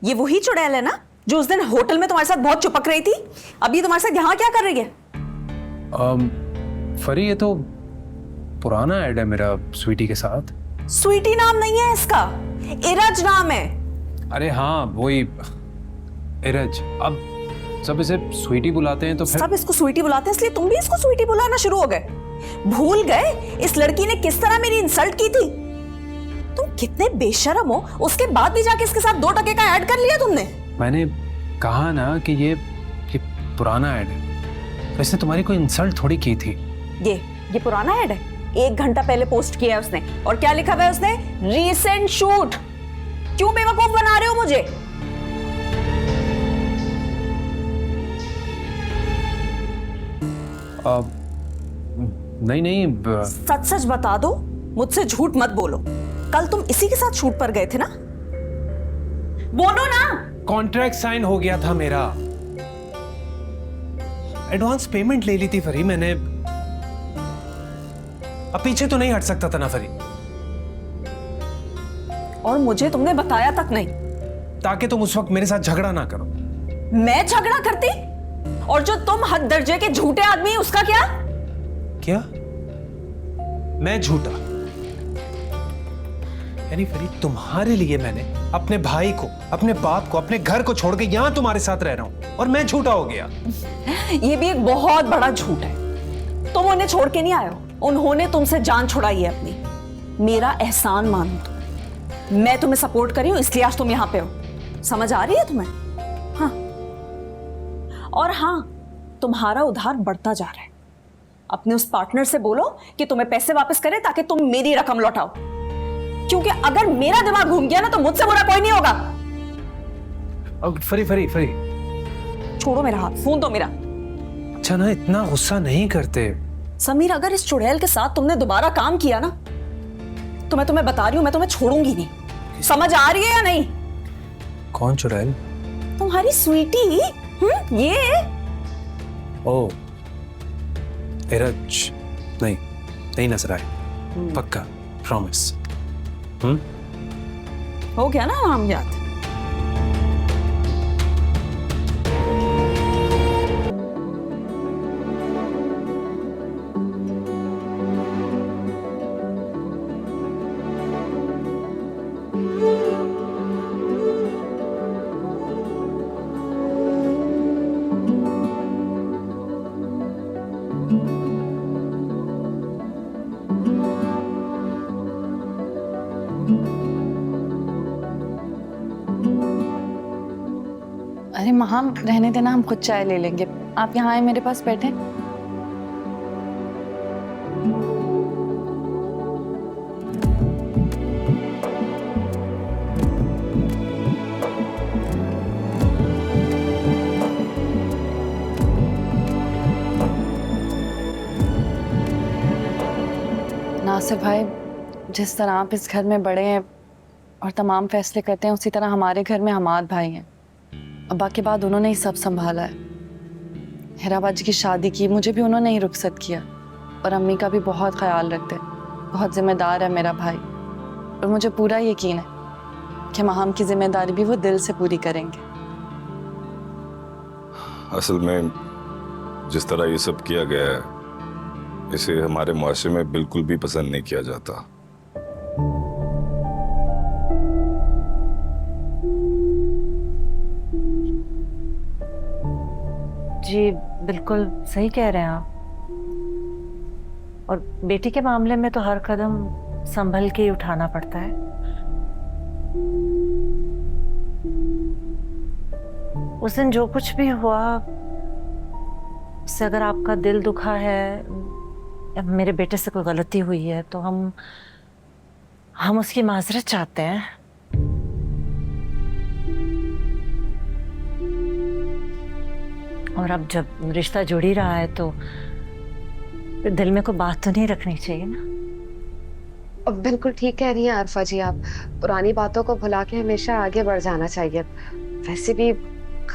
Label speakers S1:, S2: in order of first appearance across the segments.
S1: ये वही चुड़ैल है ना जो उस दिन होटल में तुम्हारे साथ बहुत चिपक रही थी? अब ये तुम्हारे साथ यहाँ क्या कर रही है?
S2: फरी, ये तो पुराना ऐड है मेरा स्वीटी के साथ।
S1: स्वीटी नाम नहीं है इसका, इरज नाम है।
S2: अरे हाँ, वही इरज। अब सब इसे स्वीटी बुलाते हैं तो फिर
S1: सब इसको स्वीटी बुलाते हैं, इसलिए तुम भी इसको स्वीटी बुलाना शुरू हो गए। भूल गए इस लड़की ने किस तरह मेरी इंसल्ट की थी? तुम कितने बेशर्म हो, उसके बाद भी जाके इसके साथ 2 टके का ऐड कर लिया तुमने।
S2: मैंने कहा ना कि ये पुराना ऐड है, वैसे तुम्हारी कोई इंसल्ट थोड़ी की थी।
S1: ये पुराना ऐड है, 1 घंटा पहले पोस्ट किया है उसने, और क्या लिखा हुआ है उसने? Recent shoot. क्यों बेवकूफ बना रहे हो मुझे?
S2: नहीं
S1: सच सच बता दो, मुझसे झूठ मत बोलो। कल तुम इसी के साथ शूट पर गए थे ना? बोलो ना।
S2: कॉन्ट्रैक्ट साइन हो गया था मेरा, एडवांस पेमेंट ले ली थी फरी मैंने। अब पीछे तो नहीं हट सकता था ना फरी।
S1: और मुझे तुमने बताया तक नहीं,
S2: ताकि तुम उस वक्त मेरे साथ झगड़ा ना करो।
S1: मैं झगड़ा करती? और जो तुम हद दर्जे के झूठे आदमी, उसका क्या?
S2: क्या? मैं झूठा? यानी फरी, तुम्हारे लिए मैंने अपने भाई को, अपने बाप को, अपने घर को छोड़ के यहां तुम्हारे साथ रह रहा हूं, और मैं झूठा हो गया?
S1: ये भी एक बहुत बड़ा झूठ है। तुम उन्हें छोड़ के नहीं आए हो, उन्होंने तुमसे जान छुड़ाई है अपनी। मेरा एहसान मानो तुम। मैं तुम्हें सपोर्ट कर रही हूं, इसलिए आज तुम यहां पे हो। समझ आ रही है तुम्हें? हाँ। और हाँ, तुम्हारा उधार बढ़ता जा रहा है। अपने उस पार्टनर से बोलो कि तुम्हें पैसे वापस करे, ताकि तुम मेरी रकम लौटाओ। क्योंकि अगर मेरा दिमाग घूम गया ना, तो मुझसे बुरा कोई नहीं होगा।
S2: फरी फरी फरी,
S1: छोड़ो मेरा हाथ, फोन दो मेरा।
S2: अच्छा ना, इतना गुस्सा नहीं करते।
S1: समीर, अगर इस चुड़ैल के साथ तुमने दोबारा काम किया ना, तो मैं तुम्हें बता रही हूं, मैं तुम्हें छोड़ूंगी नहीं। समझ आ रही है या नहीं?
S2: कौन चुड़ैल?
S1: तुम्हारी स्वीटी। ये
S2: ओ इरज। नहीं नजर आए, पक्का, प्रॉमिस।
S1: हो गया ना नाम याद?
S3: अरे महा, रहने देना, हम खुद चाय ले लेंगे। आप यहाँ आए, मेरे पास बैठे। नासिर भाई, जिस तरह आप इस घर में बड़े हैं और तमाम फैसले करते हैं, उसी तरह हमारे घर में हमाद भाई हैं। अब बाकी बात उन्होंने ही सब संभाला है। हेराबाजी की शादी की, मुझे भी उन्होंने ही रुखसत किया, और अम्मी का भी बहुत ख्याल रखते हैं। बहुत जिम्मेदार है मेरा भाई, और मुझे पूरा यकीन है कि माहम की जिम्मेदारी भी वो दिल से पूरी करेंगे।
S4: असल में जिस तरह ये सब किया गया है, इसे हमारे मुआशरे में बिल्कुल भी पसंद नहीं किया जाता।
S5: जी बिल्कुल सही कह रहे हैं आप। और बेटी के मामले में तो हर कदम संभल के ही उठाना पड़ता है। उस दिन जो कुछ भी हुआ, उससे अगर आपका दिल दुखा है या मेरे बेटे से कोई गलती हुई है, तो हम उसकी माजरत चाहते हैं। और अब जब रिश्ता जुड़ ही रहा है, तो दिल में कोई बात तो नहीं रखनी चाहिए ना।
S6: बिल्कुल ठीक कह रही हैं आरफा जी आप। पुरानी बातों को भुला के हमेशा आगे बढ़ जाना चाहिए। वैसे भी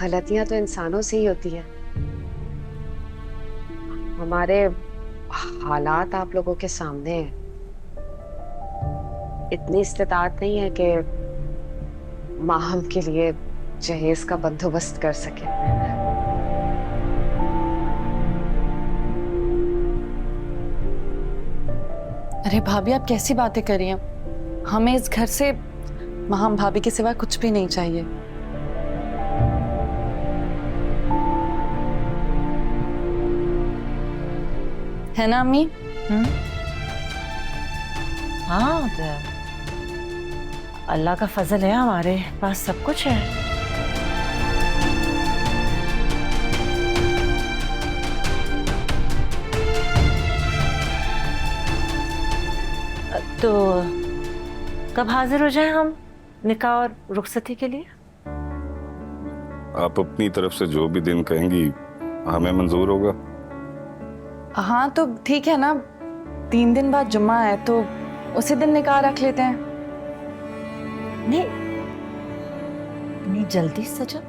S6: गलतियां तो इंसानों से ही होती हैं। हमारे हालात आप लोगों के सामने हैं। इतनी इस्तेताअत नहीं है कि माहम के लिए जहेज का बंदोबस्त कर सके।
S3: अरे भाभी, आप कैसी बातें कर रही हैं? हमें इस घर से महाम भाभी के सिवा कुछ भी नहीं चाहिए। है ना अम्मी?
S5: हाँ, तो अल्लाह का फजल है, हमारे पास सब कुछ है। तो कब हाजिर हो जाएं हम निकाह और रुखसती के लिए?
S4: आप अपनी तरफ से जो भी दिन कहेंगी हमें मंजूर होगा।
S3: हाँ तो ठीक है ना, 3 दिन बाद जुम्मा है तो उसी दिन निकाह रख लेते हैं।
S5: नहीं, इतनी जल्दी सजा?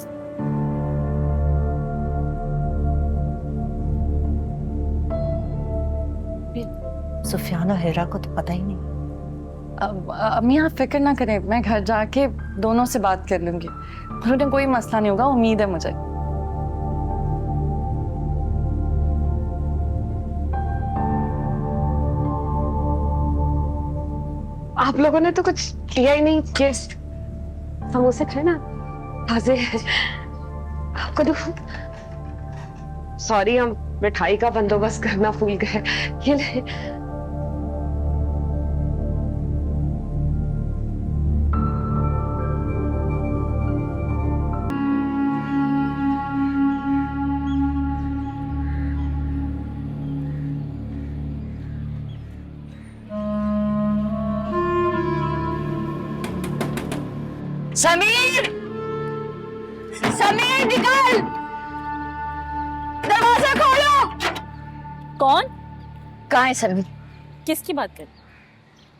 S5: सुफियान और हिरा को तो पता ही नहीं।
S3: अम्मी आप फिक्र ना करें, मैं घर जाके दोनों से बात कर लूंगी। उन्हें कोई मसला नहीं होगा, उम्मीद है मुझे।
S6: आप लोगों ने तो कुछ किया ही नहीं। ये समोसे खाए ना, ताजे हैं। आपको तो सॉरी, हम मिठाई का बंदोबस्त करना भूल गए। ये ले।
S7: समीर, समीर निकल, दरवाजा खोलो।
S8: कौन?
S7: कहाँ है समीर?
S8: किसकी बात कर?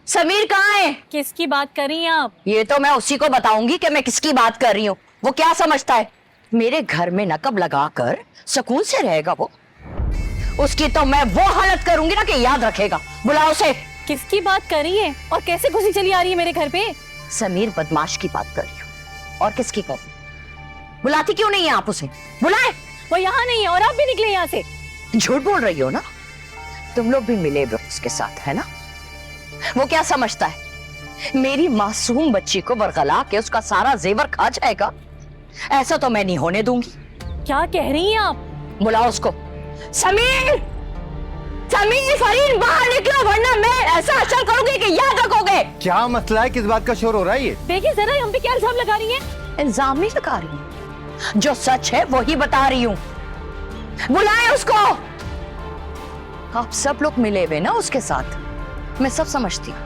S7: समीर कहाँ है?
S8: किसकी बात कर रही हैं आप?
S7: ये तो मैं उसी को बताऊंगी कि मैं किसकी बात कर रही हूँ। वो क्या समझता है मेरे घर में नकब लगाकर सुकून से रहेगा वो? उसकी तो मैं वो हालत करूंगी ना कि याद रखेगा। बुलाओ उसे।
S8: किसकी बात कर रही है और कैसे घुसी चली आ रही है मेरे घर पे?
S7: समीर बदमाश की बात कर रही हूँ। और किसकी कर? बुलाती क्यों नहीं है आप उसे? बुलाए।
S8: वो यहाँ नहीं है और आप भी निकले यहाँ से।
S7: झूठ बोल रही हो ना? तुम लोग भी मिले हुए उसके साथ, है ना? वो क्या समझता है मेरी मासूम बच्ची को बरगला के उसका सारा जेवर खा जाएगा? ऐसा तो मैं नहीं होने दूंगी।
S8: क्या कह रही हैं आप?
S7: बुलाओ उसको। समीर, समीर, फरीन बाहर निकलो वरना मैं ऐसा असर करूंगी कि याद रखोगे।
S9: क्या मसला है? किस बात का शोर हो रहा है ये?
S8: देखिए जरा, हम पे क्या इल्जाम लगा रही हैं?
S7: इल्जाम नहीं लगा रही हूं, जो सच है वही बता रही हूं। बुलाए उसको। आप सब लोग मिले हुए ना उसके साथ, मैं सब समझती हूँ।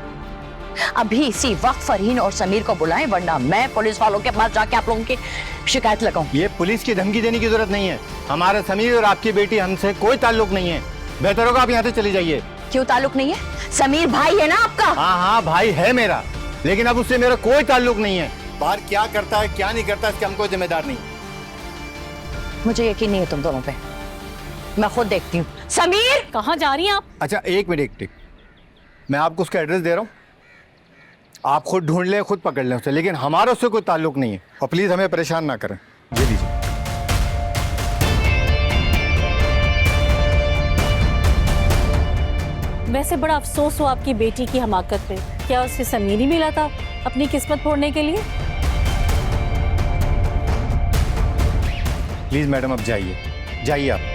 S7: अभी इसी वक्त फरहीन और समीर को बुलाएं वरना मैं पुलिस वालों के पास जाके आप लोगों की शिकायत लगाऊं।
S9: ये पुलिस की धमकी देने की जरूरत नहीं है। हमारे समीर और आपकी बेटी हमसे कोई ताल्लुक नहीं है। बेहतर होगा आप यहाँ से चली जाइए।
S7: क्यों ताल्लुक नहीं है? समीर भाई है ना आपका?
S9: हाँ हाँ भाई है मेरा, लेकिन अब उससे मेरा कोई ताल्लुक नहीं है। बाहर क्या करता है क्या नहीं करता इसका हमको जिम्मेदार नहीं।
S7: मुझे यकीन नहीं है तुम दोनों पे, मैं खुद देखती हूँ। समीर,
S8: कहाँ जा रही हैं आप?
S9: अच्छा एक मिनट, मैं आपको उसका एड्रेस दे रहा हूँ, आप खुद ढूंढ लें, खुद पकड़ लें उसे, लेकिन हमारा उससे कोई ताल्लुक नहीं है। और प्लीज हमें परेशान ना करें। ये लीजिए।
S8: वैसे बड़ा अफसोस हो आपकी बेटी की हमाकत पे। क्या उसे समीर ही मिला था अपनी किस्मत फोड़ने के लिए?
S9: प्लीज मैडम अब जाइए, जाइए आप।